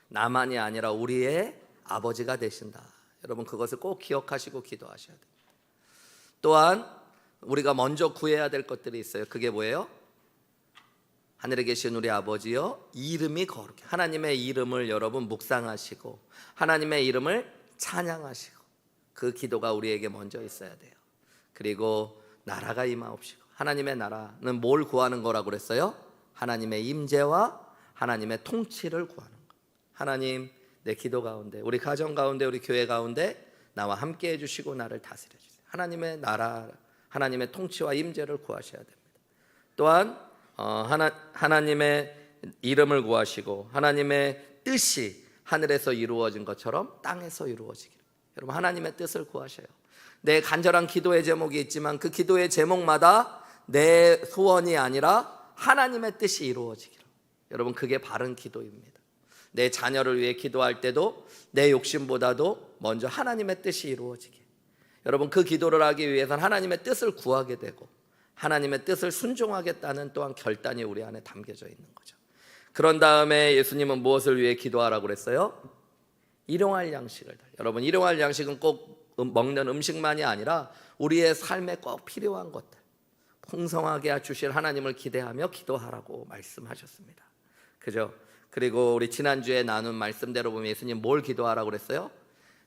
나만이 아니라 우리의 아버지가 되신다. 여러분 그것을 꼭 기억하시고 기도하셔야 돼요. 또한 우리가 먼저 구해야 될 것들이 있어요. 그게 뭐예요? 하늘에 계신 우리 아버지여 이름이 거룩해. 하나님의 이름을 여러분 묵상하시고 하나님의 이름을 찬양하시고 그 기도가 우리에게 먼저 있어야 돼요. 그리고 나라가 임하옵시고. 하나님의 나라는 뭘 구하는 거라고 그랬어요? 하나님의 임재와 하나님의 통치를 구하는 거. 하나님 내 기도 가운데, 우리 가정 가운데, 우리 교회 가운데 나와 함께 해주시고 나를 다스려 주세요. 하나님의 나라, 하나님의 통치와 임재를 구하셔야 됩니다. 또한 하나님의 이름을 구하시고 하나님의 뜻이 하늘에서 이루어진 것처럼 땅에서 이루어지기를. 여러분 하나님의 뜻을 구하셔요. 내 간절한 기도의 제목이 있지만 그 기도의 제목마다 내 소원이 아니라 하나님의 뜻이 이루어지기를. 여러분 그게 바른 기도입니다. 내 자녀를 위해 기도할 때도 내 욕심보다도 먼저 하나님의 뜻이 이루어지게. 여러분 그 기도를 하기 위해서는 하나님의 뜻을 구하게 되고 하나님의 뜻을 순종하겠다는 또한 결단이 우리 안에 담겨져 있는 거죠. 그런 다음에 예수님은 무엇을 위해 기도하라고 그랬어요? 일용할 양식을 달라. 여러분 일용할 양식은 꼭 먹는 음식만이 아니라 우리의 삶에 꼭 필요한 것들 풍성하게 주실 하나님을 기대하며 기도하라고 말씀하셨습니다. 그죠? 그리고 우리 지난주에 나눈 말씀대로 보면 예수님 뭘 기도하라고 그랬어요?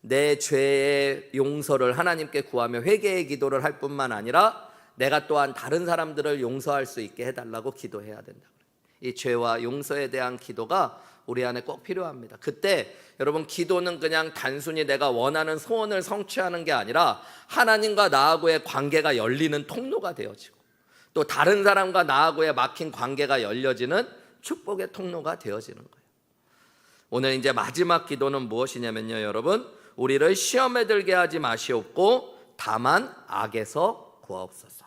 내 죄의 용서를 하나님께 구하며 회개의 기도를 할 뿐만 아니라 내가 또한 다른 사람들을 용서할 수 있게 해달라고 기도해야 된다. 이 죄와 용서에 대한 기도가 우리 안에 꼭 필요합니다. 그때 여러분 기도는 그냥 단순히 내가 원하는 소원을 성취하는 게 아니라 하나님과 나하고의 관계가 열리는 통로가 되어지고 또 다른 사람과 나하고의 막힌 관계가 열려지는 축복의 통로가 되어지는 거예요. 오늘 이제 마지막 기도는 무엇이냐면요, 여러분 우리를 시험에 들게 하지 마시옵고 다만 악에서 구하옵소서.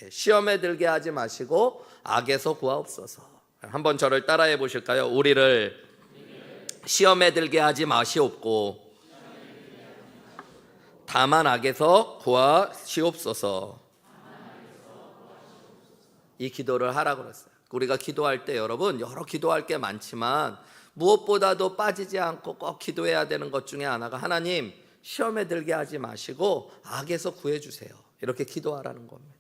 시험에 들게 하지 마시고 악에서 구하옵소서. 한번 저를 따라해 보실까요? 우리를 시험에 들게 하지 마시옵고 다만 악에서 구하시옵소서. 이 기도를 하라고 그랬어요. 우리가 기도할 때 여러분 여러 기도할 게 많지만 무엇보다도 빠지지 않고 꼭 기도해야 되는 것 중에 하나가 하나님 시험에 들게 하지 마시고 악에서 구해주세요. 이렇게 기도하라는 겁니다.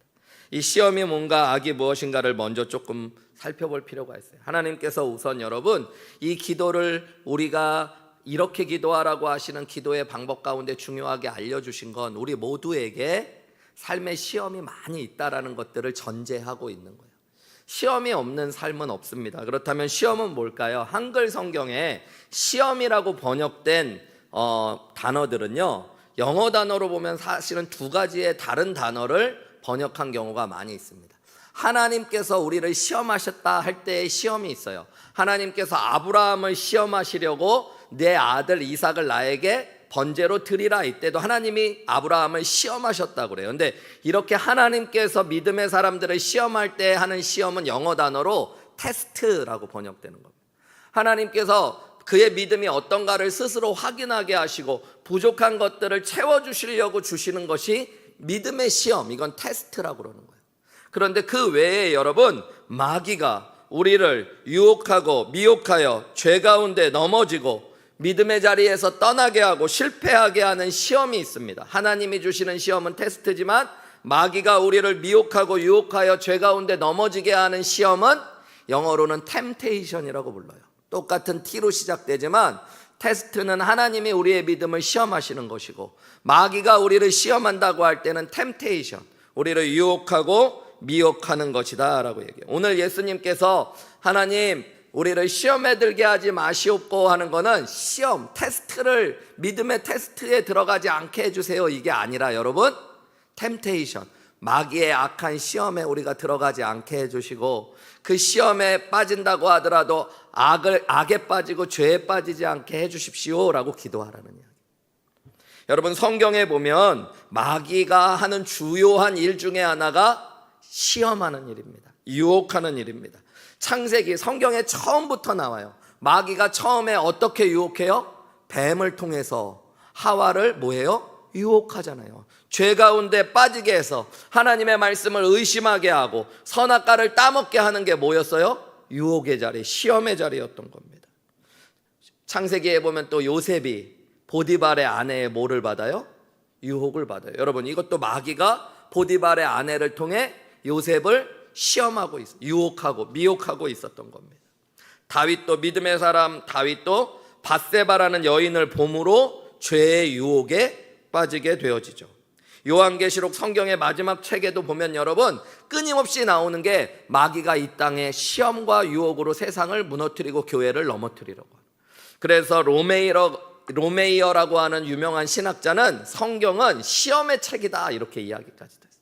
이 시험이 뭔가 악이 무엇인가를 먼저 조금 살펴볼 필요가 있어요. 하나님께서 우선 여러분 이 기도를 우리가 이렇게 기도하라고 하시는 기도의 방법 가운데 중요하게 알려주신 건 우리 모두에게 삶의 시험이 많이 있다라는 것들을 전제하고 있는 거예요. 시험이 없는 삶은 없습니다. 그렇다면 시험은 뭘까요? 한글 성경에 시험이라고 번역된 단어들은요 영어 단어로 보면 사실은 두 가지의 다른 단어를 번역한 경우가 많이 있습니다. 하나님께서 우리를 시험하셨다 할 때의 시험이 있어요. 하나님께서 아브라함을 시험하시려고 내 아들 이삭을 나에게 번제로 드리라 이때도 하나님이 아브라함을 시험하셨다고 그래요. 근데 이렇게 하나님께서 믿음의 사람들을 시험할 때 하는 시험은 영어 단어로 테스트라고 번역되는 겁니다. 하나님께서 그의 믿음이 어떤가를 스스로 확인하게 하시고 부족한 것들을 채워주시려고 주시는 것이 믿음의 시험, 이건 테스트라고 그러는 거예요. 그런데 그 외에 여러분 마귀가 우리를 유혹하고 미혹하여 죄 가운데 넘어지고 믿음의 자리에서 떠나게 하고 실패하게 하는 시험이 있습니다. 하나님이 주시는 시험은 테스트지만 마귀가 우리를 미혹하고 유혹하여 죄 가운데 넘어지게 하는 시험은 영어로는 템테이션이라고 불러요. 똑같은 T로 시작되지만 테스트는 하나님이 우리의 믿음을 시험하시는 것이고 마귀가 우리를 시험한다고 할 때는 템테이션, 우리를 유혹하고 미혹하는 것이다 라고 얘기해요. 오늘 예수님께서 하나님 우리를 시험에 들게 하지 마시옵고 하는 거는 시험, 테스트를 믿음의 테스트에 들어가지 않게 해주세요 이게 아니라 여러분 템테이션, 마귀의 악한 시험에 우리가 들어가지 않게 해주시고 그 시험에 빠진다고 하더라도 악에 빠지고 죄에 빠지지 않게 해주십시오 라고 기도하라는 이야기. 여러분 성경에 보면 마귀가 하는 주요한 일 중에 하나가 시험하는 일입니다. 유혹하는 일입니다. 창세기 성경에 처음부터 나와요. 마귀가 처음에 어떻게 유혹해요? 뱀을 통해서 하와를 뭐예요? 유혹하잖아요. 죄 가운데 빠지게 해서 하나님의 말씀을 의심하게 하고 선악과를 따먹게 하는 게 뭐였어요? 유혹의 자리, 시험의 자리였던 겁니다. 창세기에 보면 또 요셉이 보디발의 아내의 뭐를 받아요? 유혹을 받아요. 여러분, 이것도 마귀가 보디발의 아내를 통해 요셉을 시험하고 유혹하고 미혹하고 있었던 겁니다. 다윗도 믿음의 사람 다윗도 밧세바라는 여인을 봄으로 죄의 유혹에 빠지게 되어지죠. 요한계시록 성경의 마지막 책에도 보면 여러분 끊임없이 나오는 게 마귀가 이 땅에 시험과 유혹으로 세상을 무너뜨리고 교회를 넘어뜨리려고 합니다. 그래서 로메이어라고 하는 유명한 신학자는 성경은 시험의 책이다 이렇게 이야기까지 됐어요.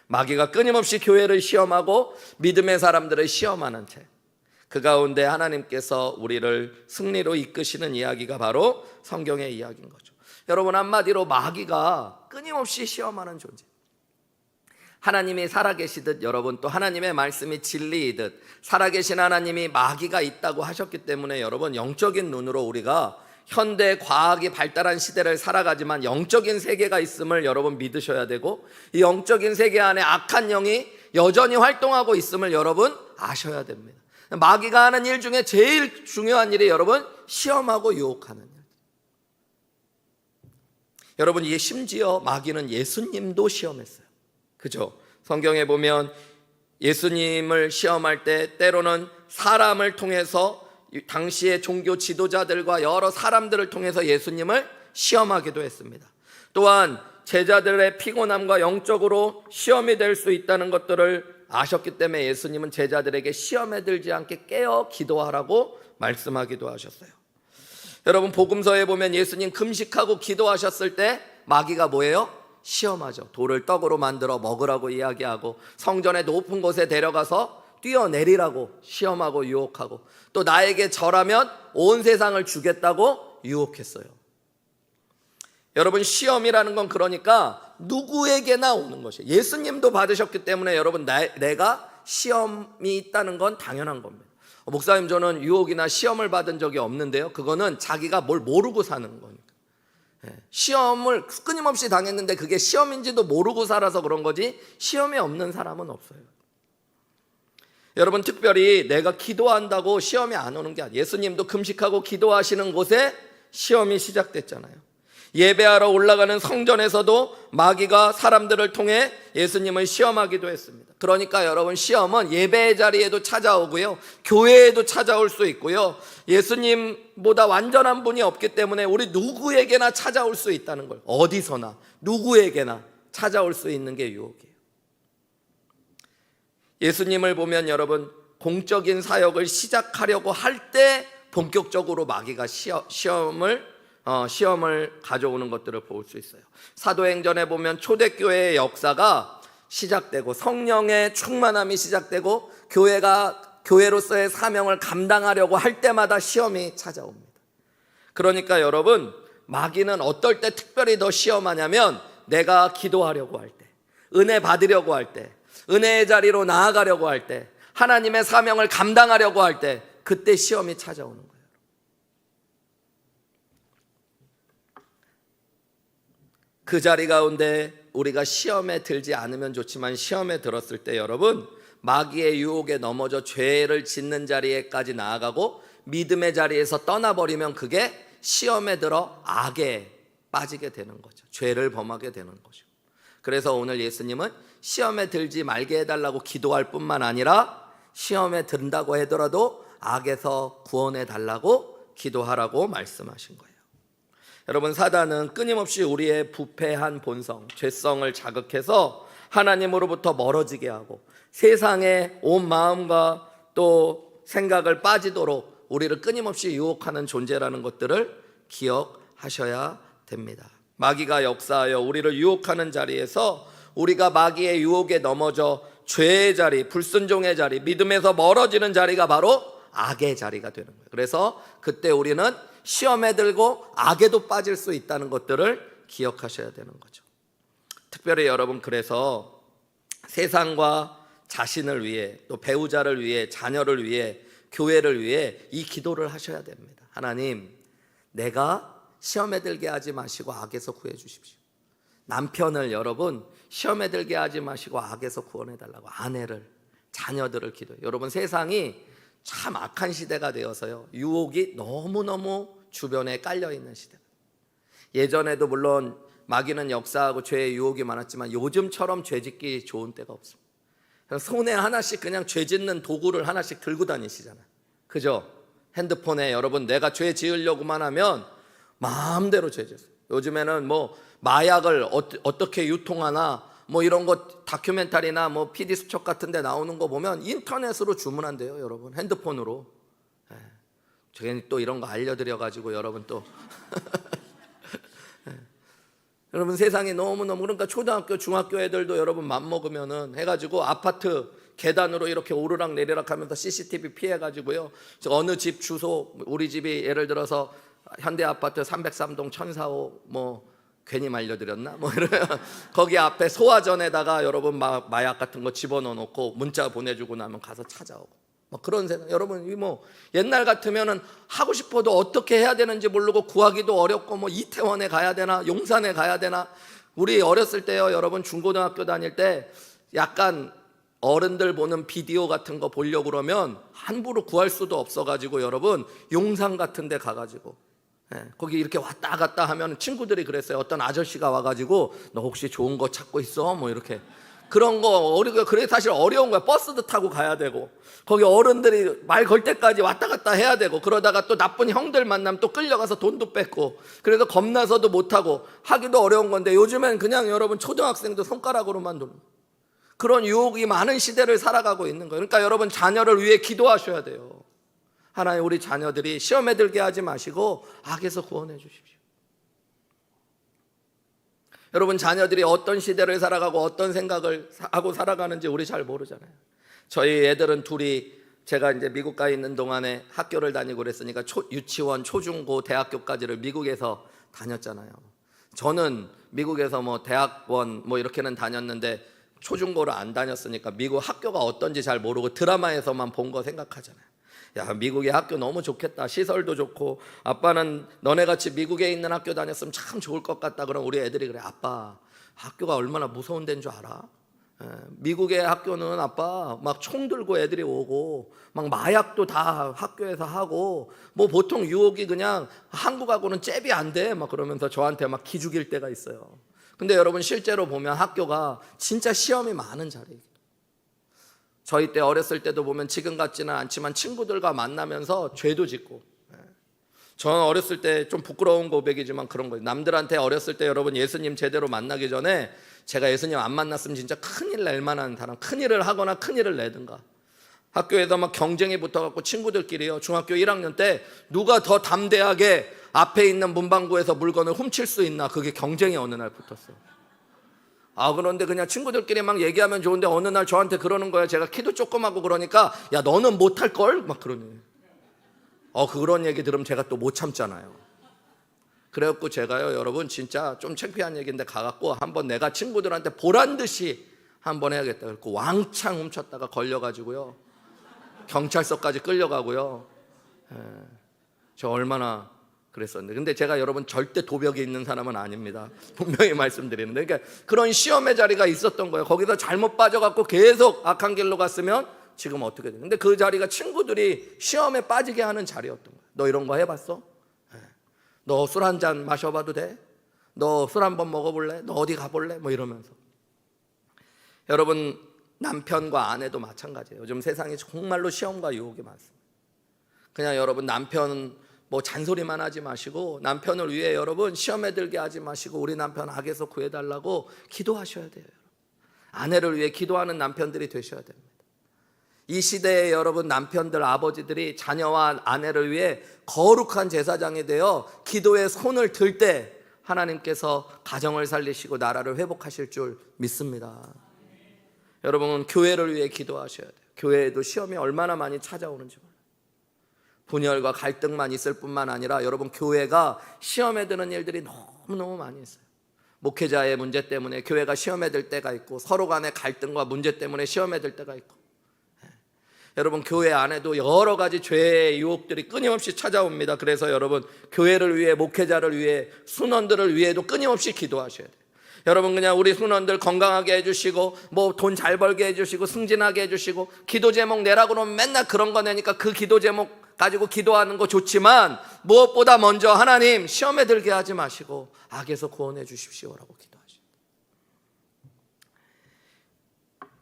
마귀가 끊임없이 교회를 시험하고 믿음의 사람들을 시험하는 책. 그 가운데 하나님께서 우리를 승리로 이끄시는 이야기가 바로 성경의 이야기인 거죠. 여러분, 한마디로 마귀가 끊임없이 시험하는 존재. 하나님이 살아계시듯 여러분 또 하나님의 말씀이 진리이듯 살아계신 하나님이 마귀가 있다고 하셨기 때문에 여러분 영적인 눈으로 우리가 현대 과학이 발달한 시대를 살아가지만 영적인 세계가 있음을 여러분 믿으셔야 되고, 이 영적인 세계 안에 악한 영이 여전히 활동하고 있음을 여러분 아셔야 됩니다. 마귀가 하는 일 중에 제일 중요한 일이 여러분 시험하고 유혹하는 일. 여러분, 이게 심지어 마귀는 예수님도 시험했어요. 그죠? 성경에 보면 예수님을 시험할 때 때로는 사람을 통해서 당시의 종교 지도자들과 여러 사람들을 통해서 예수님을 시험하기도 했습니다. 또한 제자들의 피곤함과 영적으로 시험이 될 수 있다는 것들을 아셨기 때문에 예수님은 제자들에게 시험에 들지 않게 깨어 기도하라고 말씀하기도 하셨어요. 여러분, 복음서에 보면 예수님 금식하고 기도하셨을 때 마귀가 뭐예요? 시험하죠. 돌을 떡으로 만들어 먹으라고 이야기하고 성전의 높은 곳에 데려가서 뛰어내리라고 시험하고 유혹하고, 또 나에게 절하면 온 세상을 주겠다고 유혹했어요. 여러분, 시험이라는 건 그러니까 누구에게나 오는 것이에요. 예수님도 받으셨기 때문에 여러분 내가 시험이 있다는 건 당연한 겁니다. 목사님, 저는 유혹이나 시험을 받은 적이 없는데요. 그거는 자기가 뭘 모르고 사는 거니까. 시험을 끊임없이 당했는데 그게 시험인지도 모르고 살아서 그런 거지 시험이 없는 사람은 없어요. 여러분, 특별히 내가 기도한다고 시험이 안 오는 게 아니에요. 예수님도 금식하고 기도하시는 곳에 시험이 시작됐잖아요. 예배하러 올라가는 성전에서도 마귀가 사람들을 통해 예수님을 시험하기도 했습니다. 그러니까 여러분, 시험은 예배의 자리에도 찾아오고요, 교회에도 찾아올 수 있고요, 예수님보다 완전한 분이 없기 때문에 우리 누구에게나 찾아올 수 있다는 걸, 어디서나 누구에게나 찾아올 수 있는 게 유혹이에요. 예수님을 보면 여러분 공적인 사역을 시작하려고 할 때 본격적으로 마귀가 시험을 가져오는 것들을 볼 수 있어요. 사도행전에 보면 초대교회의 역사가 시작되고 성령의 충만함이 시작되고 교회로서의 사명을 감당하려고 할 때마다 시험이 찾아옵니다. 그러니까 여러분, 마귀는 어떨 때 특별히 더 시험하냐면 내가 기도하려고 할 때, 은혜 받으려고 할 때, 은혜의 자리로 나아가려고 할 때, 하나님의 사명을 감당하려고 할 때, 그때 시험이 찾아오는 거예요. 그 자리 가운데 우리가 시험에 들지 않으면 좋지만 시험에 들었을 때 여러분 마귀의 유혹에 넘어져 죄를 짓는 자리에까지 나아가고 믿음의 자리에서 떠나버리면 그게 시험에 들어 악에 빠지게 되는 거죠. 죄를 범하게 되는 거죠. 그래서 오늘 예수님은 시험에 들지 말게 해달라고 기도할 뿐만 아니라 시험에 든다고 하더라도 악에서 구원해 달라고 기도하라고 말씀하신 거예요. 여러분, 사단은 끊임없이 우리의 부패한 본성, 죄성을 자극해서 하나님으로부터 멀어지게 하고 세상에 온 마음과 또 생각을 빠지도록 우리를 끊임없이 유혹하는 존재라는 것들을 기억하셔야 됩니다. 마귀가 역사하여 우리를 유혹하는 자리에서 우리가 마귀의 유혹에 넘어져 죄의 자리, 불순종의 자리, 믿음에서 멀어지는 자리가 바로 악의 자리가 되는 거예요. 그래서 그때 우리는 시험에 들고 악에도 빠질 수 있다는 것들을 기억하셔야 되는 거죠. 특별히 여러분, 그래서 세상과 자신을 위해, 또 배우자를 위해, 자녀를 위해, 교회를 위해 이 기도를 하셔야 됩니다. 하나님, 내가 시험에 들게 하지 마시고 악에서 구해 주십시오. 남편을 여러분 시험에 들게 하지 마시고 악에서 구원해 달라고, 아내를, 자녀들을 기도해요. 여러분, 세상이 참 악한 시대가 되어서요, 유혹이 너무너무 주변에 깔려 있는 시대. 예전에도 물론 마귀는 역사하고 죄의 유혹이 많았지만 요즘처럼 죄 짓기 좋은 때가 없습니다. 손에 하나씩 그냥 죄 짓는 도구를 하나씩 들고 다니시잖아요. 그죠? 핸드폰에 여러분 내가 죄 지으려고만 하면 마음대로 죄 지어요. 요즘에는 뭐 마약을 어떻게 유통하나 뭐 이런 거 다큐멘터리나 뭐 PD 수첩 같은 데 나오는 거 보면 인터넷으로 주문한대요, 여러분. 핸드폰으로. 저희는 또 이런 거 알려드려 가지고 여러분 또 여러분 세상이 너무너무, 그러니까 초등학교 중학교 애들도 여러분 맘먹으면은 해가지고 아파트 계단으로 이렇게 오르락 내리락 하면서 CCTV 피해가지고요, 어느 집 주소, 우리 집이 예를 들어서 현대아파트 303동 1004호 뭐 괜히 말려드렸나? 뭐 이러면 거기 앞에 소화전에다가 여러분 마약 같은 거 집어넣어 놓고 문자 보내주고 나면 가서 찾아오고 뭐 그런 세상. 여러분 이 뭐 옛날 같으면은 하고 싶어도 어떻게 해야 되는지 모르고 구하기도 어렵고 뭐 이태원에 가야 되나 용산에 가야 되나. 우리 어렸을 때요, 여러분 중고등학교 다닐 때 약간 어른들 보는 비디오 같은 거 보려고 그러면 함부로 구할 수도 없어가지고 여러분 용산 같은 데 가가지고 거기 이렇게 왔다 갔다 하면 친구들이 그랬어요. 어떤 아저씨가 와가지고 너 혹시 좋은 거 찾고 있어? 뭐 이렇게 그런 거 그래 사실 어려운 거야. 버스도 타고 가야 되고 거기 어른들이 말 걸 때까지 왔다 갔다 해야 되고 그러다가 또 나쁜 형들 만나면 또 끌려가서 돈도 뺏고 그래서 겁나서도 못하고 하기도 어려운 건데 요즘엔 그냥 여러분 초등학생도 손가락으로만 누르는 그런 유혹이 많은 시대를 살아가고 있는 거예요. 그러니까 여러분 자녀를 위해 기도하셔야 돼요. 하나님 우리 자녀들이 시험에 들게 하지 마시고 악에서 구원해 주십시오. 여러분 자녀들이 어떤 시대를 살아가고 어떤 생각을 하고 살아가는지 우리 잘 모르잖아요. 저희 애들은 둘이 제가 이제 미국 가 있는 동안에 학교를 다니고 그랬으니까 유치원, 초중고, 대학교까지를 미국에서 다녔잖아요. 저는 미국에서 뭐 대학원 뭐 이렇게는 다녔는데 초중고를 안 다녔으니까 미국 학교가 어떤지 잘 모르고 드라마에서만 본 거 생각하잖아요. 야, 미국의 학교 너무 좋겠다. 시설도 좋고 아빠는 너네같이 미국에 있는 학교 다녔으면 참 좋을 것 같다. 그럼 우리 애들이 그래. 아빠 학교가 얼마나 무서운 데인 줄 알아? 미국의 학교는 아빠 막 총 들고 애들이 오고 막 마약도 다 학교에서 하고 뭐 보통 유혹이 그냥 한국하고는 잽이 안 돼. 막 그러면서 저한테 막 기죽일 때가 있어요. 근데 여러분 실제로 보면 학교가 진짜 시험이 많은 자리예요. 저희 때 어렸을 때도 보면 지금 같지는 않지만 친구들과 만나면서 죄도 짓고, 저는 어렸을 때 좀 부끄러운 고백이지만 그런 거예요. 남들한테 어렸을 때 여러분 예수님 제대로 만나기 전에 제가 예수님 안 만났으면 진짜 큰일 낼 만한 사람, 큰일을 하거나 큰일을 내든가. 학교에서 막 경쟁이 붙어갖고 친구들끼리요, 중학교 1학년 때 누가 더 담대하게 앞에 있는 문방구에서 물건을 훔칠 수 있나, 그게 경쟁이 어느 날 붙었어요. 그런데 그냥 친구들끼리 막 얘기하면 좋은데 어느 날 저한테 그러는 거예요. 제가 키도 조그맣고 그러니까 야 너는 못할걸? 막 그러니 그런 얘기 들으면 제가 또 못 참잖아요. 그래갖고 제가요 여러분 진짜 좀 창피한 얘기인데 가갖고 한번 내가 친구들한테 보란듯이 한번 해야겠다. 그래갖고 왕창 훔쳤다가 걸려가지고요 경찰서까지 끌려가고요. 저 얼마나 그랬었는데, 근데 제가 여러분 절대 도벽이 있는 사람은 아닙니다. 분명히 말씀드리는데, 그러니까 그런 시험의 자리가 있었던 거예요. 거기서 잘못 빠져갖고 계속 악한 길로 갔으면 지금 어떻게 돼? 근데 그 자리가 친구들이 시험에 빠지게 하는 자리였던 거예요. 너 이런 거 해봤어? 너 술 한 잔 마셔봐도 돼? 너 술 한 번 먹어볼래? 너 어디 가볼래? 뭐 이러면서. 여러분 남편과 아내도 마찬가지예요. 요즘 세상이 정말로 시험과 유혹이 많습니다. 그냥 여러분 남편 뭐 잔소리만 하지 마시고 남편을 위해 여러분 시험에 들게 하지 마시고 우리 남편 악에서 구해달라고 기도하셔야 돼요. 아내를 위해 기도하는 남편들이 되셔야 됩니다. 이 시대에 여러분 남편들, 아버지들이 자녀와 아내를 위해 거룩한 제사장이 되어 기도에 손을 들 때 하나님께서 가정을 살리시고 나라를 회복하실 줄 믿습니다. 여러분은 교회를 위해 기도하셔야 돼요. 교회에도 시험이 얼마나 많이 찾아오는지 몰라요. 분열과 갈등만 있을 뿐만 아니라 여러분 교회가 시험에 드는 일들이 너무너무 많이 있어요. 목회자의 문제 때문에 교회가 시험에 들 때가 있고 서로 간의 갈등과 문제 때문에 시험에 들 때가 있고, 여러분 교회 안에도 여러 가지 죄의 유혹들이 끊임없이 찾아옵니다. 그래서 여러분 교회를 위해, 목회자를 위해, 순원들을 위해도 끊임없이 기도하셔야 돼요. 여러분 그냥 우리 순원들 건강하게 해주시고 뭐 돈 잘 벌게 해주시고 승진하게 해주시고 기도 제목 내라고 그러면 맨날 그런 거 내니까 그 기도 제목 가지고 기도하는 거 좋지만 무엇보다 먼저 하나님 시험에 들게 하지 마시고 악에서 구원해 주십시오라고 기도하시오.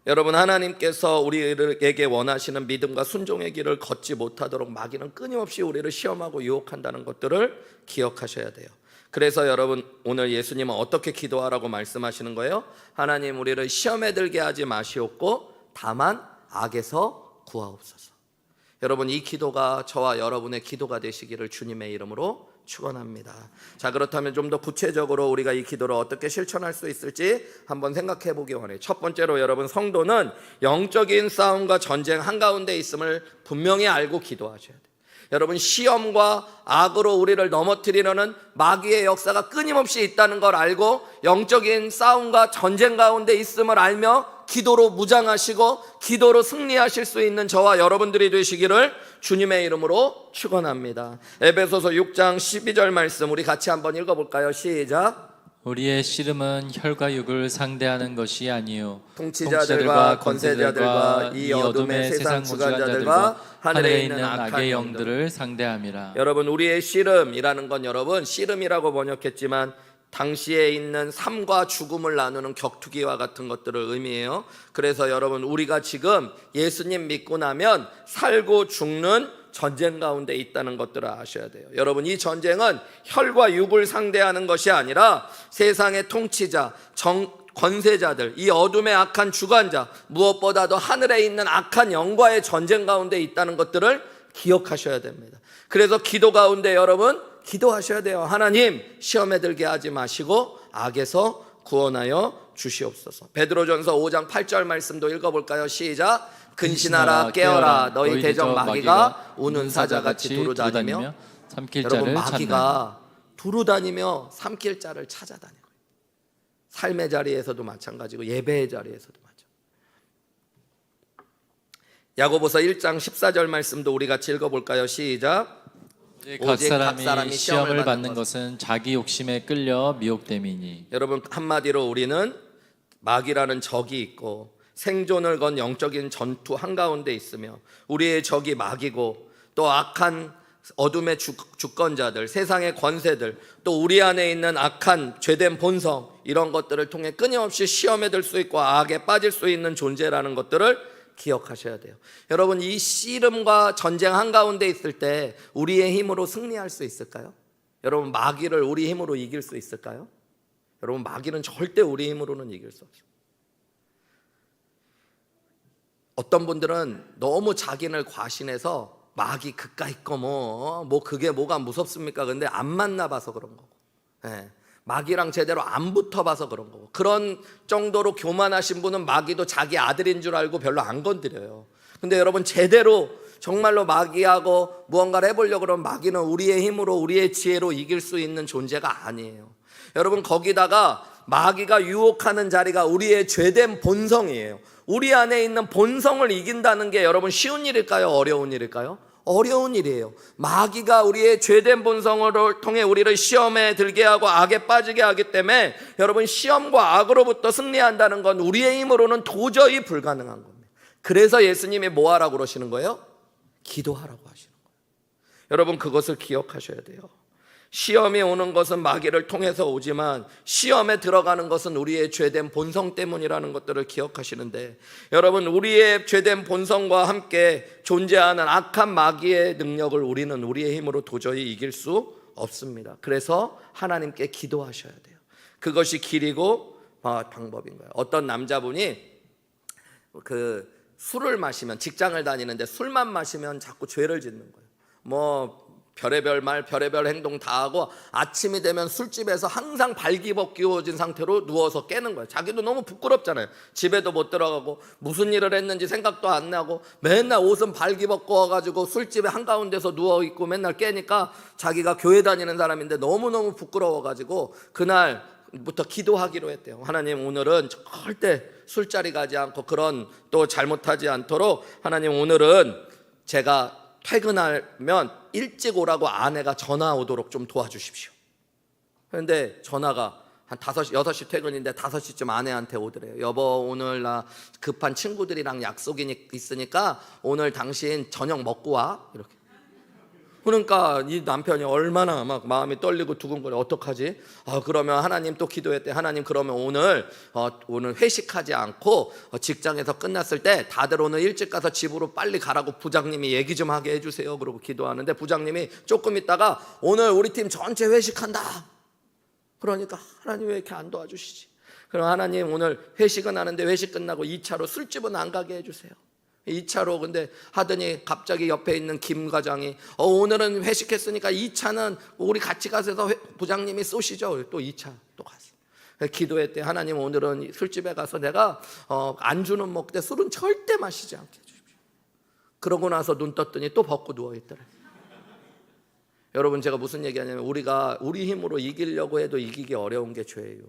여러분, 하나님께서 우리에게 원하시는 믿음과 순종의 길을 걷지 못하도록 마귀는 끊임없이 우리를 시험하고 유혹한다는 것들을 기억하셔야 돼요. 그래서 여러분, 오늘 예수님은 어떻게 기도하라고 말씀하시는 거예요? 하나님, 우리를 시험에 들게 하지 마시옵고 다만 악에서 구하옵소서. 여러분, 이 기도가 저와 여러분의 기도가 되시기를 주님의 이름으로 축원합니다. 자, 그렇다면 좀 더 구체적으로 우리가 이 기도를 어떻게 실천할 수 있을지 한번 생각해 보기 원해요. 첫 번째로 여러분, 성도는 영적인 싸움과 전쟁 한가운데 있음을 분명히 알고 기도하셔야 돼요. 여러분, 시험과 악으로 우리를 넘어뜨리려는 마귀의 역사가 끊임없이 있다는 걸 알고 영적인 싸움과 전쟁 가운데 있음을 알며 기도로 무장하시고 기도로 승리하실 수 있는 저와 여러분들이 되시기를 주님의 이름으로 축원합니다. 에베소서 6장 12절 말씀 우리 같이 한번 읽어볼까요? 시작. 우리의 씨름은 혈과 육을 상대하는 것이 아니요 통치자들과 권세자들과 이 어둠의 세상 주관자들과 하늘에 있는 악의 영들을 상대함이라. 여러분, 우리의 씨름이라는 건 여러분 씨름이라고 번역했지만 당시에 있는 삶과 죽음을 나누는 격투기와 같은 것들을 의미해요. 그래서 여러분, 우리가 지금 예수님 믿고 나면 살고 죽는 전쟁 가운데 있다는 것들을 아셔야 돼요. 여러분, 이 전쟁은 혈과 육을 상대하는 것이 아니라 세상의 통치자, 권세자들, 이 어둠의 악한 주관자, 무엇보다도 하늘에 있는 악한 영과의 전쟁 가운데 있다는 것들을 기억하셔야 됩니다. 그래서 기도 가운데 여러분 기도하셔야 돼요. 하나님, 시험에 들게 하지 마시고 악에서 구원하여 주시옵소서. 베드로전서 5장 8절 말씀도 읽어볼까요? 시작. 근신하라 깨어라 너희 대적 마귀가 우는 사자같이 두루다니며 삼킬 여러분, 자를 마귀가 찾나니. 두루다니며 삼킬 자를 찾아다녀요. 삶의 자리에서도 마찬가지고 예배의 자리에서도 마찬가지고. 야고보서 1장 14절 말씀도 우리 같이 읽어볼까요? 시작. 각 사람이 시험을 받는 것은 자기 욕심에 끌려 미혹됨이니. 여러분, 한마디로 우리는 마귀라는 적이 있고 생존을 건 영적인 전투 한가운데 있으며 우리의 적이 마귀고 또 악한 어둠의 주권자들, 세상의 권세들, 또 우리 안에 있는 악한 죄된 본성, 이런 것들을 통해 끊임없이 시험에 들 수 있고 악에 빠질 수 있는 존재라는 것들을 기억하셔야 돼요. 여러분, 이 씨름과 전쟁 한가운데 있을 때 우리의 힘으로 승리할 수 있을까요? 여러분, 마귀를 우리 힘으로 이길 수 있을까요? 여러분, 마귀는 절대 우리 힘으로는 이길 수 없어요. 어떤 분들은 너무 자기를 과신해서 마귀 그까이 거 뭐 그게 뭐가 무섭습니까? 근데 안 만나봐서 그런 거고, 마귀랑 제대로 안 붙어봐서 그런 거고, 그런 정도로 교만하신 분은 마귀도 자기 아들인 줄 알고 별로 안 건드려요. 근데 여러분, 제대로 정말로 마귀하고 무언가를 해보려고 그러면 마귀는 우리의 힘으로 우리의 지혜로 이길 수 있는 존재가 아니에요. 여러분, 거기다가 마귀가 유혹하는 자리가 우리의 죄된 본성이에요. 우리 안에 있는 본성을 이긴다는 게 여러분 쉬운 일일까요? 어려운 일일까요? 어려운 일이에요. 마귀가 우리의 죄된 본성을 통해 우리를 시험에 들게 하고 악에 빠지게 하기 때문에 여러분, 시험과 악으로부터 승리한다는 건 우리의 힘으로는 도저히 불가능한 겁니다. 그래서 예수님이 뭐 하라고 그러시는 거예요? 기도하라고 하시는 거예요. 여러분, 그것을 기억하셔야 돼요. 시험이 오는 것은 마귀를 통해서 오지만 시험에 들어가는 것은 우리의 죄된 본성 때문이라는 것들을 기억하시는데, 여러분, 우리의 죄된 본성과 함께 존재하는 악한 마귀의 능력을 우리는 우리의 힘으로 도저히 이길 수 없습니다. 그래서 하나님께 기도하셔야 돼요. 그것이 길이고 방법인 거예요. 어떤 남자분이 술을 마시면, 직장을 다니는데 술만 마시면 자꾸 죄를 짓는 거예요. 뭐 별의별 말, 별의별 행동 다 하고 아침이 되면 술집에서 항상 발기벗기워진 상태로 누워서 깨는 거예요. 자기도 너무 부끄럽잖아요. 집에도 못 들어가고 무슨 일을 했는지 생각도 안 나고 맨날 옷은 발기벗고 술집에 한가운데서 누워있고 맨날 깨니까 자기가 교회 다니는 사람인데 너무너무 부끄러워가지고 그날부터 기도하기로 했대요. 하나님, 오늘은 절대 술자리 가지 않고 그런 또 잘못하지 않도록 하나님, 오늘은 제가 퇴근하면 일찍 오라고 아내가 전화 오도록 좀 도와주십시오. 그런데 전화가 한 5시, 6시 퇴근인데 5시쯤 아내한테 오더래요. 여보, 오늘 나 급한 친구들이랑 약속이 있으니까 오늘 당신 저녁 먹고 와. 이렇게. 그러니까 이 남편이 얼마나 막 마음이 떨리고 두근거려. 어떡하지? 그러면 하나님 또 기도했대. 하나님 그러면 오늘 회식하지 않고 직장에서 끝났을 때 다들 오늘 일찍 가서 집으로 빨리 가라고 부장님이 얘기 좀 하게 해주세요. 그러고 기도하는데 부장님이 조금 있다가 오늘 우리 팀 전체 회식한다. 그러니까 하나님 왜 이렇게 안 도와주시지? 그럼 하나님 오늘 회식은 하는데 회식 끝나고 2차로 술집은 안 가게 해주세요. 2차로 근데 하더니 갑자기 옆에 있는 김 과장이 오늘은 회식했으니까 2차는 우리 같이 가서 부장님이 쏘시죠. 또 2차 또 갔어. 기도했대. 하나님 오늘은 술집에 가서 내가 안주는 먹되 술은 절대 마시지 않게 해주십시오. 그러고 나서 눈 떴더니 또 벗고 누워있더래. 여러분 제가 무슨 얘기하냐면 우리가 우리 힘으로 이기려고 해도 이기기 어려운 게 죄예요.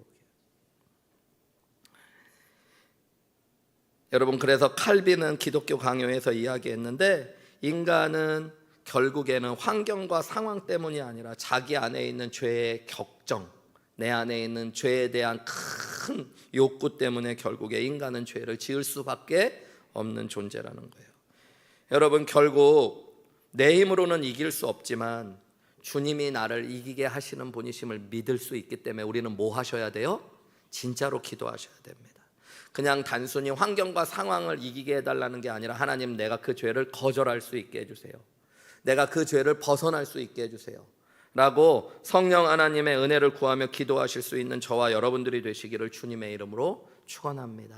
여러분 그래서 칼빈은 기독교 강요에서 이야기했는데 인간은 결국에는 환경과 상황 때문이 아니라 자기 안에 있는 죄의 격정, 내 안에 있는 죄에 대한 큰 욕구 때문에 결국에 인간은 죄를 지을 수밖에 없는 존재라는 거예요. 여러분 결국 내 힘으로는 이길 수 없지만 주님이 나를 이기게 하시는 분이심을 믿을 수 있기 때문에 우리는 뭐 하셔야 돼요? 진짜로 기도하셔야 됩니다. 그냥 단순히 환경과 상황을 이기게 해달라는 게 아니라 하나님 내가 그 죄를 거절할 수 있게 해주세요. 내가 그 죄를 벗어날 수 있게 해주세요 라고 성령 하나님의 은혜를 구하며 기도하실 수 있는 저와 여러분들이 되시기를 주님의 이름으로 축원합니다.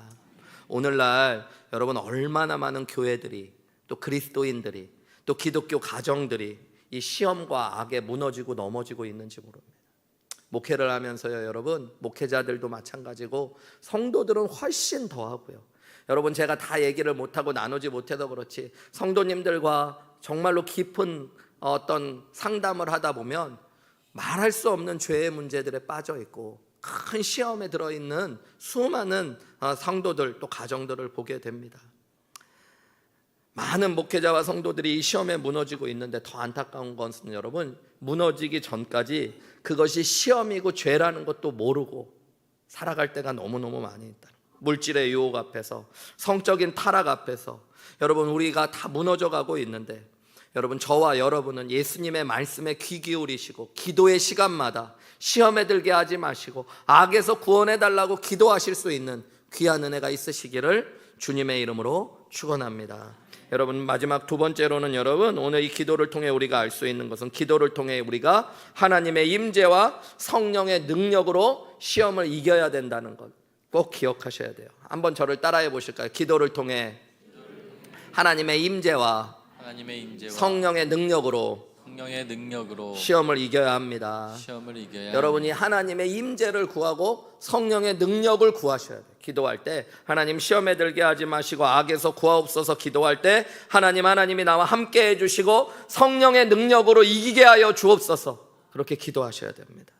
오늘날 여러분 얼마나 많은 교회들이 또 그리스도인들이 또 기독교 가정들이 이 시험과 악에 무너지고 넘어지고 있는지 모릅니다. 목회를 하면서요 여러분 목회자들도 마찬가지고 성도들은 훨씬 더하고요. 여러분 제가 다 얘기를 못하고 나누지 못해서 그렇지 성도님들과 정말로 깊은 어떤 상담을 하다 보면 말할 수 없는 죄의 문제들에 빠져 있고 큰 시험에 들어있는 수많은 성도들 또 가정들을 보게 됩니다. 많은 목회자와 성도들이 이 시험에 무너지고 있는데 더 안타까운 것은 여러분 무너지기 전까지 그것이 시험이고 죄라는 것도 모르고 살아갈 때가 너무너무 많이 있다. 물질의 유혹 앞에서 성적인 타락 앞에서 여러분 우리가 다 무너져가고 있는데 여러분 저와 여러분은 예수님의 말씀에 귀 기울이시고 기도의 시간마다 시험에 들게 하지 마시고 악에서 구원해달라고 기도하실 수 있는 귀한 은혜가 있으시기를 주님의 이름으로 축원합니다. 여러분 마지막 두 번째로는 여러분 오늘 이 기도를 통해 우리가 알 수 있는 것은 기도를 통해 우리가 하나님의 임재와 성령의 능력으로 시험을 이겨야 된다는 것 꼭 기억하셔야 돼요. 한번 저를 따라해 보실까요? 기도를 통해 하나님의 임재와 성령의 능력으로 시험을 이겨야 합니다. 여러분이 하나님의 임재를 구하고 성령의 능력을 구하셔야 돼요. 기도할 때 하나님 시험에 들게 하지 마시고 악에서 구하옵소서 기도할 때 하나님이 나와 함께 해주시고 성령의 능력으로 이기게 하여 주옵소서 그렇게 기도하셔야 됩니다.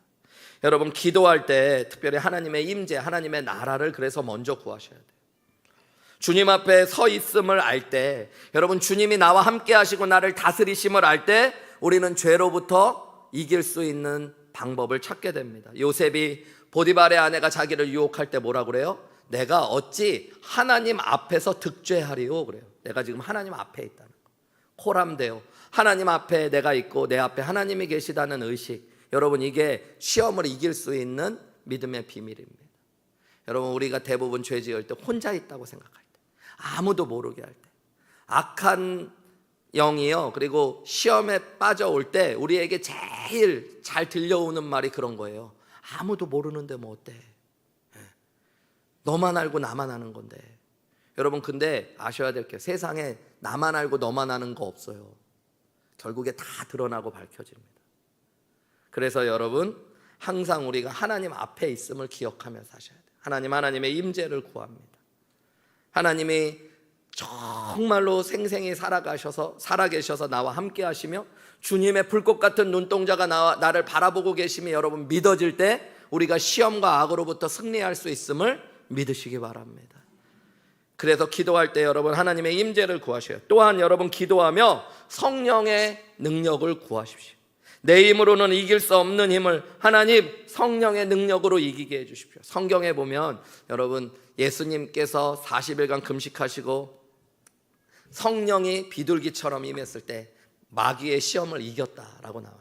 여러분 기도할 때 특별히 하나님의 임재 하나님의 나라를 그래서 먼저 구하셔야 돼요. 주님 앞에 서 있음을 알 때 여러분 주님이 나와 함께 하시고 나를 다스리심을 알 때 우리는 죄로부터 이길 수 있는 방법을 찾게 됩니다. 요셉이 보디발의 아내가 자기를 유혹할 때 뭐라 그래요? 내가 어찌 하나님 앞에서 득죄하리요 그래요. 내가 지금 하나님 앞에 있다는 거. 코람데오 하나님 앞에 내가 있고 내 앞에 하나님이 계시다는 의식. 여러분 이게 시험을 이길 수 있는 믿음의 비밀입니다. 여러분 우리가 대부분 죄 지을 때 혼자 있다고 생각할 때 아무도 모르게 할 때 악한 영이요 그리고 시험에 빠져올 때 우리에게 제일 잘 들려오는 말이 그런 거예요. 아무도 모르는데 뭐 어때? 너만 알고 나만 아는 건데. 여러분 근데 아셔야 될 게 세상에 나만 알고 너만 아는 거 없어요. 결국에 다 드러나고 밝혀집니다. 그래서 여러분 항상 우리가 하나님 앞에 있음을 기억하며 사셔야 돼요. 하나님의 임재를 구합니다. 하나님이 정말로 생생히 살아계셔서 나와 함께 하시며 주님의 불꽃 같은 눈동자가 나를 바라보고 계심이 여러분 믿어질 때 우리가 시험과 악으로부터 승리할 수 있음을 믿으시기 바랍니다. 그래서 기도할 때 여러분 하나님의 임재를 구하셔요. 또한 여러분 기도하며 성령의 능력을 구하십시오. 내 힘으로는 이길 수 없는 힘을 하나님 성령의 능력으로 이기게 해주십시오. 성경에 보면 여러분 예수님께서 40일간 금식하시고 성령이 비둘기처럼 임했을 때 마귀의 시험을 이겼다라고 나와요.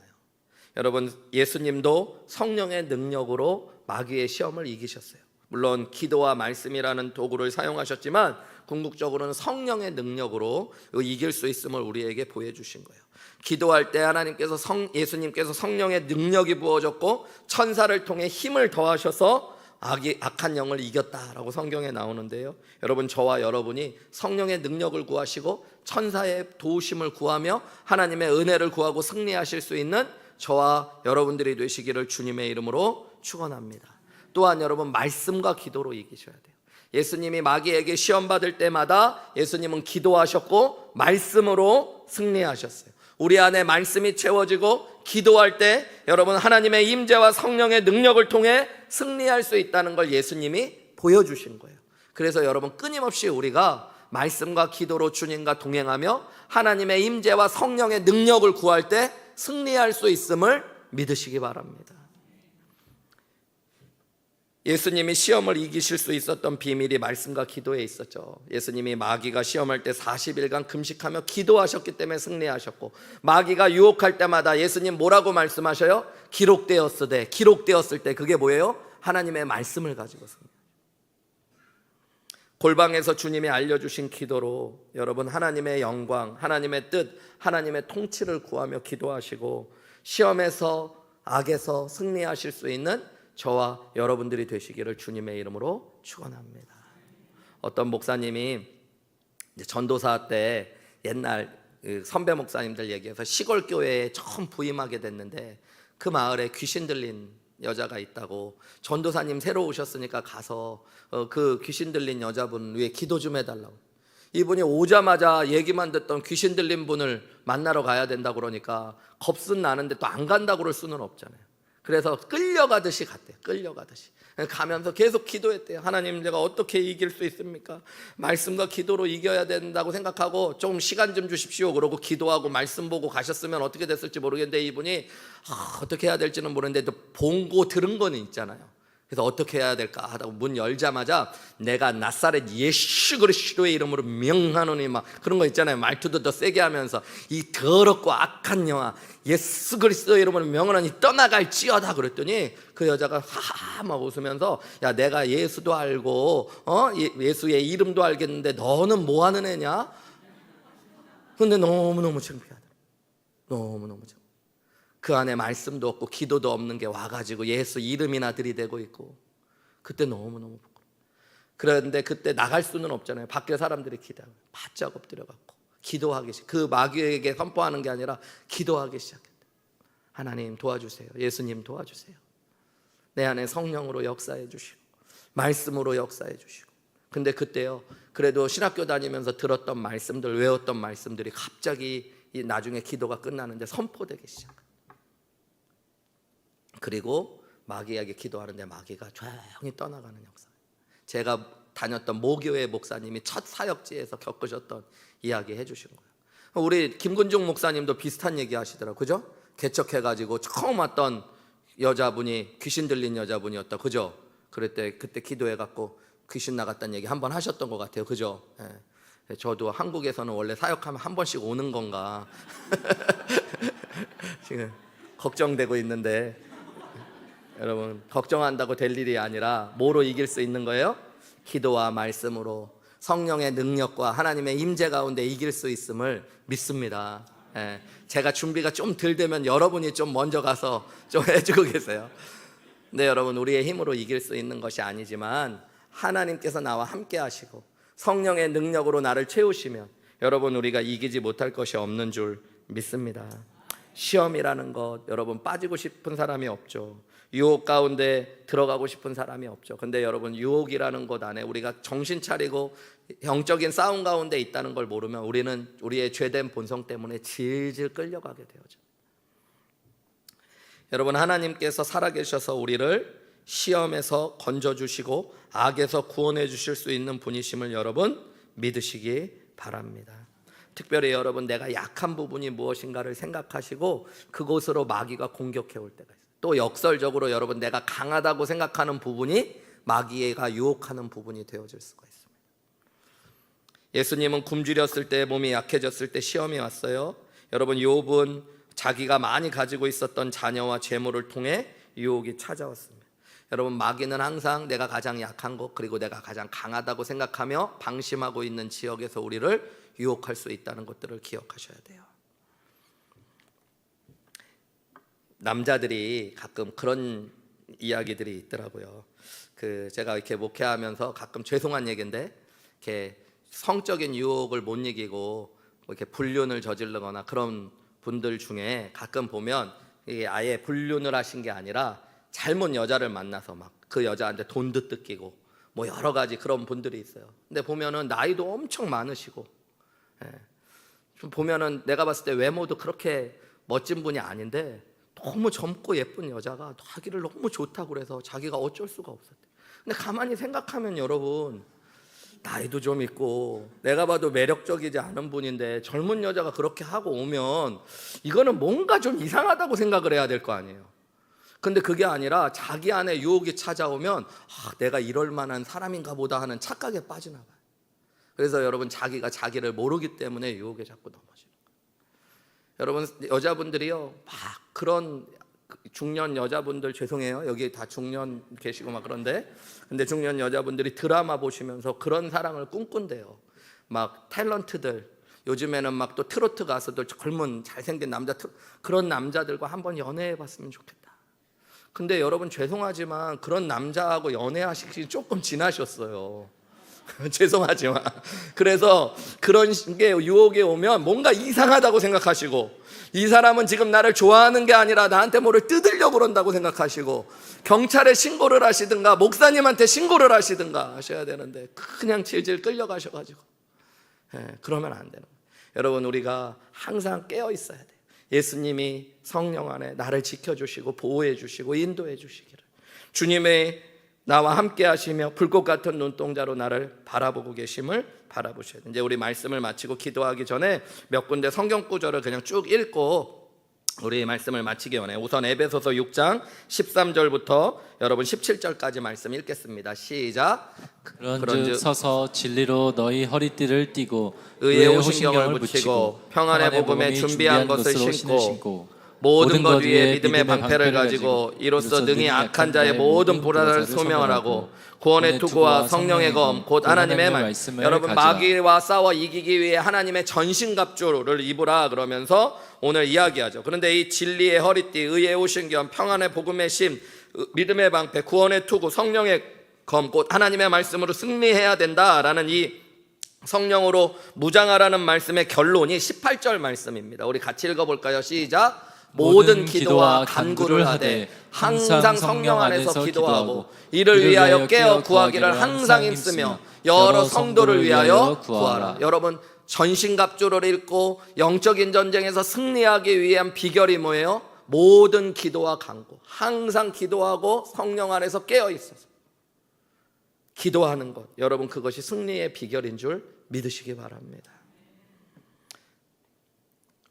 여러분, 예수님도 성령의 능력으로 마귀의 시험을 이기셨어요. 물론 기도와 말씀이라는 도구를 사용하셨지만 궁극적으로는 성령의 능력으로 이길 수 있음을 우리에게 보여주신 거예요. 기도할 때 하나님께서 예수님께서 성령의 능력이 부어졌고 천사를 통해 힘을 더하셔서 악한 영을 이겼다라고 성경에 나오는데요. 여러분, 저와 여러분이 성령의 능력을 구하시고 천사의 도우심을 구하며 하나님의 은혜를 구하고 승리하실 수 있는 저와 여러분들이 되시기를 주님의 이름으로 축원합니다. 또한 여러분, 말씀과 기도로 이기셔야 돼요. 예수님이 마귀에게 시험 받을 때마다 예수님은 기도하셨고 말씀으로 승리하셨어요. 우리 안에 말씀이 채워지고 기도할 때 여러분, 하나님의 임재와 성령의 능력을 통해 승리할 수 있다는 걸 예수님이 보여주신 거예요. 그래서 여러분, 끊임없이 우리가 말씀과 기도로 주님과 동행하며 하나님의 임재와 성령의 능력을 구할 때 승리할 수 있음을 믿으시기 바랍니다. 예수님이 시험을 이기실 수 있었던 비밀이 말씀과 기도에 있었죠. 예수님이 마귀가 시험할 때 40일간 금식하며 기도하셨기 때문에 승리하셨고, 마귀가 유혹할 때마다 예수님 뭐라고 말씀하셔요? 기록되었을 때 그게 뭐예요? 하나님의 말씀을 가지고 승리. 골방에서 주님이 알려주신 기도로 여러분, 하나님의 영광, 하나님의 뜻, 하나님의 통치를 구하며 기도하시고 시험에서 악에서 승리하실 수 있는 저와 여러분들이 되시기를 주님의 이름으로 축원합니다. 어떤 목사님이 전도사 때 옛날 선배 목사님들 얘기해서 시골 교회에 처음 부임하게 됐는데 그 마을에 귀신 들린 여자가 있다고, 전도사님 새로 오셨으니까 가서 그 귀신 들린 여자분 위에 기도 좀 해달라고. 이분이 오자마자 얘기만 듣던 귀신 들린 분을 만나러 가야 된다고 그러니까 겁은 나는데 또 안 간다고 그럴 수는 없잖아요. 그래서 끌려가듯이 갔대요. 끌려가듯이 가면서 계속 기도했대요. 하나님, 제가 어떻게 이길 수 있습니까? 말씀과 기도로 이겨야 된다고 생각하고 조금 시간 좀 주십시오. 그러고 기도하고 말씀 보고 가셨으면 어떻게 됐을지 모르겠는데 이분이 어떻게 해야 될지는 모르는데 또 본고 들은 거는 있잖아요. 그래서 어떻게 해야 될까 하다가 문 열자마자 내가 나사렛 예수 그리스도의 이름으로 명하노니 막 그런 거 있잖아요. 말투도 더 세게 하면서 이 더럽고 악한 영아 예수 그리스도의 이름으로 명하노니 떠나갈지어다 그랬더니 그 여자가 하하 막 웃으면서, 야, 내가 예수도 알고 예수의 이름도 알겠는데 너는 뭐 하는 애냐? 근데 너무너무 창피하다. 너무너무 창피하다. 그 안에 말씀도 없고 기도도 없는 게 와가지고 예수 이름이나 들이대고 있고, 그때 너무너무 부끄러워. 그런데 그때 나갈 수는 없잖아요. 밖에 사람들이 기도하고 바짝 엎드려갖고 기도하기 시작. 그 마귀에게 선포하는 게 아니라 기도하기 시작했다. 하나님 도와주세요. 예수님 도와주세요. 내 안에 성령으로 역사해 주시고 말씀으로 역사해 주시고. 근데 그때요, 그래도 신학교 다니면서 들었던 말씀들, 외웠던 말씀들이 갑자기 나중에 기도가 끝나는데 선포되기 시작. 그리고 마귀에게 기도하는데 마귀가 조용히 떠나가는 역사. 제가 다녔던 모교회 목사님이 첫 사역지에서 겪으셨던 이야기 해주신 거예요. 우리 김근중 목사님도 비슷한 얘기 하시더라고요. 그죠? 개척해가지고 처음 왔던 여자분이 귀신 들린 여자분이었다. 그죠? 그때 기도해갖고 귀신 나갔다는 얘기 한번 하셨던 것 같아요. 그죠? 예. 저도 한국에서는 원래 사역하면 한 번씩 오는 건가 지금 걱정되고 있는데, 여러분, 걱정한다고 될 일이 아니라 뭐로 이길 수 있는 거예요? 기도와 말씀으로 성령의 능력과 하나님의 임재 가운데 이길 수 있음을 믿습니다. 예. 제가 준비가 좀 덜 되면 여러분이 좀 먼저 가서 좀 해주고 계세요. 근데 여러분, 우리의 힘으로 이길 수 있는 것이 아니지만 하나님께서 나와 함께 하시고 성령의 능력으로 나를 채우시면 여러분, 우리가 이기지 못할 것이 없는 줄 믿습니다. 시험이라는 것, 여러분, 빠지고 싶은 사람이 없죠. 유혹 가운데 들어가고 싶은 사람이 없죠. 근데 여러분, 유혹이라는 것 안에 우리가 정신 차리고 영적인 싸움 가운데 있다는 걸 모르면 우리는 우리의 죄된 본성 때문에 질질 끌려가게 되어져. 여러분, 하나님께서 살아계셔서 우리를 시험에서 건져주시고 악에서 구원해 주실 수 있는 분이심을 여러분 믿으시기 바랍니다. 특별히 여러분, 내가 약한 부분이 무엇인가를 생각하시고 그곳으로 마귀가 공격해 올 때가 있어요. 또 역설적으로 여러분, 내가 강하다고 생각하는 부분이 마귀가 유혹하는 부분이 되어질 수가 있습니다. 예수님은 굶주렸을 때, 몸이 약해졌을 때 시험이 왔어요. 여러분 욥은 자기가 많이 가지고 있었던 자녀와 재물을 통해 유혹이 찾아왔습니다. 여러분 마귀는 항상 내가 가장 약한 것 그리고 내가 가장 강하다고 생각하며 방심하고 있는 지역에서 우리를 유혹할 수 있다는 것들을 기억하셔야 돼요. 남자들이 가끔 그런 이야기들이 있더라고요. 제가 이렇게 목회하면서 가끔 죄송한 얘기인데 이렇게 성적인 유혹을 못 이기고 이렇게 불륜을 저지르거나 그런 분들 중에 가끔 보면 이게 아예 불륜을 하신 게 아니라 잘못 여자를 만나서 막 그 여자한테 돈도 뜯기고 뭐 여러 가지 그런 분들이 있어요. 근데 보면은 나이도 엄청 많으시고, 좀 보면은 내가 봤을 때 외모도 그렇게 멋진 분이 아닌데 너무 젊고 예쁜 여자가 자기를 너무 좋다고 그래서 자기가 어쩔 수가 없었대. 근데 가만히 생각하면 여러분 나이도 좀 있고 내가 봐도 매력적이지 않은 분인데 젊은 여자가 그렇게 하고 오면 이거는 뭔가 좀 이상하다고 생각을 해야 될 거 아니에요. 근데 그게 아니라 자기 안에 유혹이 찾아오면 내가 이럴 만한 사람인가 보다 하는 착각에 빠지나 봐요. 그래서 여러분 자기가 자기를 모르기 때문에 유혹에 자꾸 넘어지는 거예요. 여러분 여자분들이요 막 그런 중년 여자분들 죄송해요. 여기 다 중년 계시고 막 그런데 근데 중년 여자분들이 드라마 보시면서 그런 사랑을 꿈꾼대요. 막 탤런트들 요즘에는 막 또 트로트 가수들 젊은 잘생긴 남자 그런 남자들과 한번 연애해 봤으면 좋겠다. 근데 여러분 죄송하지만 그런 남자하고 연애하시기 조금 지나셨어요. 죄송하지만 그래서 그런 게 유혹에 오면 뭔가 이상하다고 생각하시고 이 사람은 지금 나를 좋아하는 게 아니라 나한테 뭐를 뜯으려고 그런다고 생각하시고 경찰에 신고를 하시든가 목사님한테 신고를 하시든가 하셔야 되는데 그냥 질질 끌려가셔가지고 그러면 안 되는 거예요. 여러분 우리가 항상 깨어 있어야 돼요. 예수님이 성령 안에 나를 지켜주시고 보호해 주시고 인도해 주시기를 주님의 나와 함께 하시며 불꽃 같은 눈동자로 나를 바라보고 계심을 바라보셔야 돼요. 이제 우리 말씀을 마치고 기도하기 전에 몇 군데 성경 구절을 그냥 쭉 읽고 우리 말씀을 마치기 원해요. 우선 에베소서 6장 13절부터 여러분 17절까지 말씀 읽겠습니다. 시작. 그런즉 서서 진리로 너희 허리띠를 띠고 의의 오신경을 붙이고 평안의 복음에 준비한 것을 신고 모든 것 위에 믿음의 방패를 가지고 이로써 능히 악한 자의 모든 불화를 소멸하고 구원의 투구와 성령의 검 곧 하나님의 말씀. 여러분 마귀와 싸워 이기기 위해 하나님의 전신갑주를 입으라 그러면서 오늘 이야기하죠. 그런데 이 진리의 허리띠, 의의 오신경, 평안의 복음의 심, 믿음의 방패, 구원의 투구, 성령의 검 곧 하나님의 말씀으로 승리해야 된다라는 이 성령으로 무장하라는 말씀의 결론이 18절 말씀입니다. 우리 같이 읽어볼까요? 시작. 모든 기도와 간구를 하되 항상 성령 안에서 기도하고 이를 위하여 깨어 구하기를 항상 힘쓰며 여러 성도를 위하여 구하라. 여러분 전신갑주를 읽고 영적인 전쟁에서 승리하기 위한 비결이 뭐예요? 모든 기도와 간구, 항상 기도하고 성령 안에서 깨어 있어서 기도하는 것, 여러분 그것이 승리의 비결인 줄 믿으시기 바랍니다.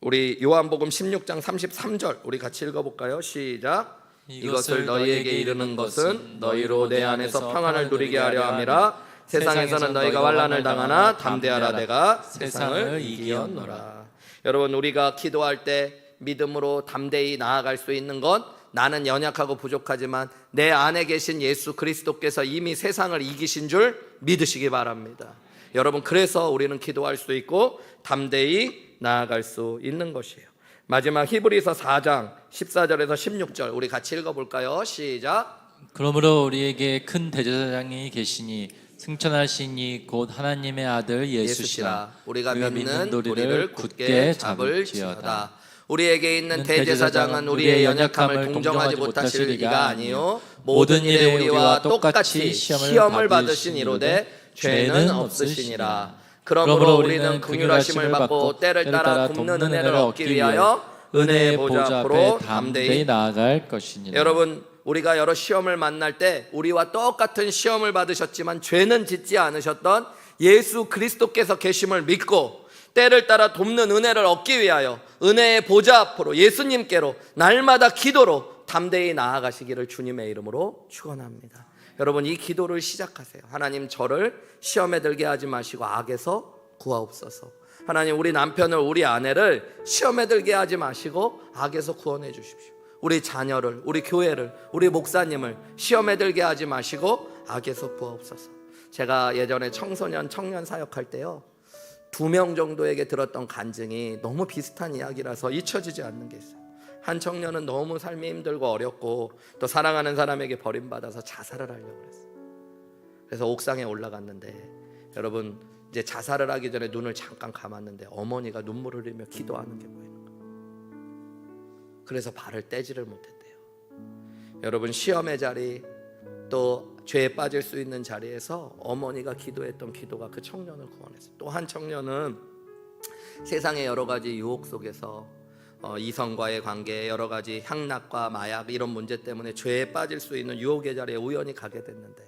우리 요한복음 16장 33절 우리 같이 읽어볼까요? 시작. 이것을 너희에게 이르는 것은 너희로 내 안에서 평안을 누리게 하려 함이라. 세상에서는 너희가 환난을 당하나 담대하라 내가 세상을 이기었노라. 여러분 우리가 기도할 때 믿음으로 담대히 나아갈 수 있는 건 나는 연약하고 부족하지만 내 안에 계신 예수 그리스도께서 이미 세상을 이기신 줄 믿으시기 바랍니다. 여러분 그래서 우리는 기도할 수 있고 담대히 나아갈 수 있는 것이에요. 마지막 히브리서 4장 14절에서 16절 우리 같이 읽어볼까요? 시작. 그러므로 우리에게 큰 대제사장이 계시니 승천하신 이 곧 하나님의 아들 예수시라. 우리가 믿는 우리를 굳게 잡을지어다. 우리에게 있는 대제사장은 우리의 연약함을 동정하지 못하실 이가 아니요 모든 일에 우리와 똑같이 시험을 받으신 이로되 죄는 없으시니라. 그러므로 우리는 긍휼하심을 받고 때를 따라 돕는 은혜를 얻기 위하여 은혜의 보좌 앞으로 담대히 나아갈 것이니라. 여러분 우리가 여러 시험을 만날 때 우리와 똑같은 시험을 받으셨지만 죄는 짓지 않으셨던 예수 그리스도께서 계심을 믿고 때를 따라 돕는 은혜를 얻기 위하여 은혜의 보좌 앞으로 예수님께로 날마다 기도로 담대히 나아가시기를 주님의 이름으로 축원합니다. 여러분 이 기도를 시작하세요. 하나님 저를 시험에 들게 하지 마시고 악에서 구하옵소서. 하나님, 우리 남편을, 우리 아내를 시험에 들게 하지 마시고 악에서 구원해 주십시오. 우리 자녀를, 우리 교회를, 우리 목사님을 시험에 들게 하지 마시고 악에서 구하옵소서. 제가 예전에 청소년, 청년 사역할 때요, 2명 정도에게 들었던 간증이 너무 비슷한 이야기라서 잊혀지지 않는 게 있어요. 한 청년은 너무 삶이 힘들고 어렵고 또 사랑하는 사람에게 버림받아서 자살을 하려고 그랬어요. 그래서 옥상에 올라갔는데, 여러분, 이제 자살을 하기 전에 눈을 잠깐 감았는데 어머니가 눈물을 흘리며 기도하는 게 보이는 거예요. 그래서 발을 떼지를 못했대요. 여러분, 시험의 자리, 또 죄에 빠질 수 있는 자리에서 어머니가 기도했던 기도가 그 청년을 구원했어요. 또 한 청년은 세상의 여러 가지 유혹 속에서 이성과의 관계, 여러 가지 향락과 마약 이런 문제 때문에 죄에 빠질 수 있는 유혹의 자리에 우연히 가게 됐는데,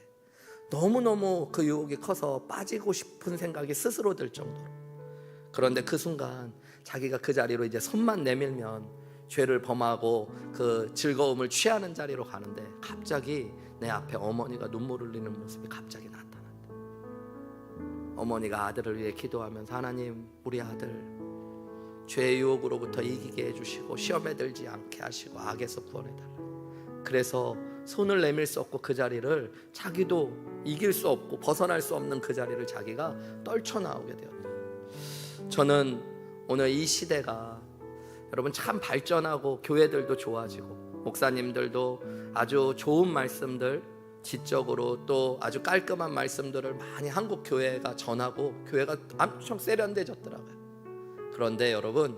너무너무 그 유혹이 커서 빠지고 싶은 생각이 스스로 들 정도로, 그런데 그 순간 자기가 그 자리로 이제 손만 내밀면 죄를 범하고 그 즐거움을 취하는 자리로 가는데, 갑자기 내 앞에 어머니가 눈물 흘리는 모습이 갑자기 나타났다. 어머니가 아들을 위해 기도하면서, 하나님, 우리 아들 죄의 유혹으로부터 이기게 해주시고 시험에 들지 않게 하시고 악에서 구원해달라. 그래서 손을 내밀 수 없고 그 자리를, 자기도 이길 수 없고 벗어날 수 없는 그 자리를 자기가 떨쳐나오게 되었다. 저는 오늘 이 시대가 여러분 참 발전하고 교회들도 좋아지고 목사님들도 아주 좋은 말씀들, 지적으로 또 아주 깔끔한 말씀들을 많이 한국 교회가 전하고 교회가 엄청 세련돼졌더라고요. 그런데 여러분,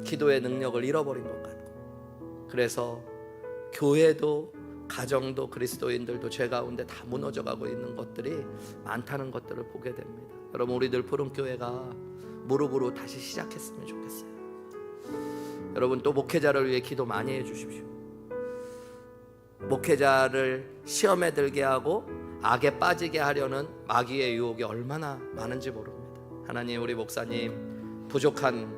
기도의 능력을 잃어버린 것 같고, 그래서 교회도 가정도 그리스도인들도 죄 가운데 다 무너져가고 있는 것들이 많다는 것들을 보게 됩니다. 여러분, 우리들 푸른교회가 무릎으로 다시 시작했으면 좋겠어요. 여러분, 또 목회자를 위해 기도 많이 해주십시오. 목회자를 시험에 들게 하고 악에 빠지게 하려는 마귀의 유혹이 얼마나 많은지 모릅니다. 하나님, 우리 목사님, 부족한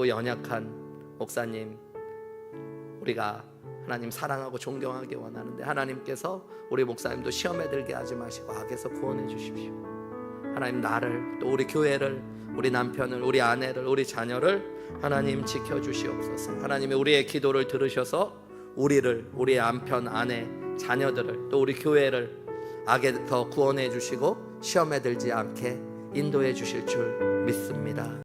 연약한 목사님, 우리가 하나님 사랑하고 존경하기 원하는데, 하나님께서 우리 목사님도 시험에 들게 하지 마시고 악에서 구원해 주십시오. 하나님, 나를, 또 우리 교회를, 우리 남편을, 우리 아내를, 우리 자녀를 하나님 지켜주시옵소서. 하나님이 우리의 기도를 들으셔서 우리를, 우리 남편, 아내, 자녀들을, 또 우리 교회를 악에서 구원해 주시고 시험에 들지 않게 인도해 주실 줄 믿습니다.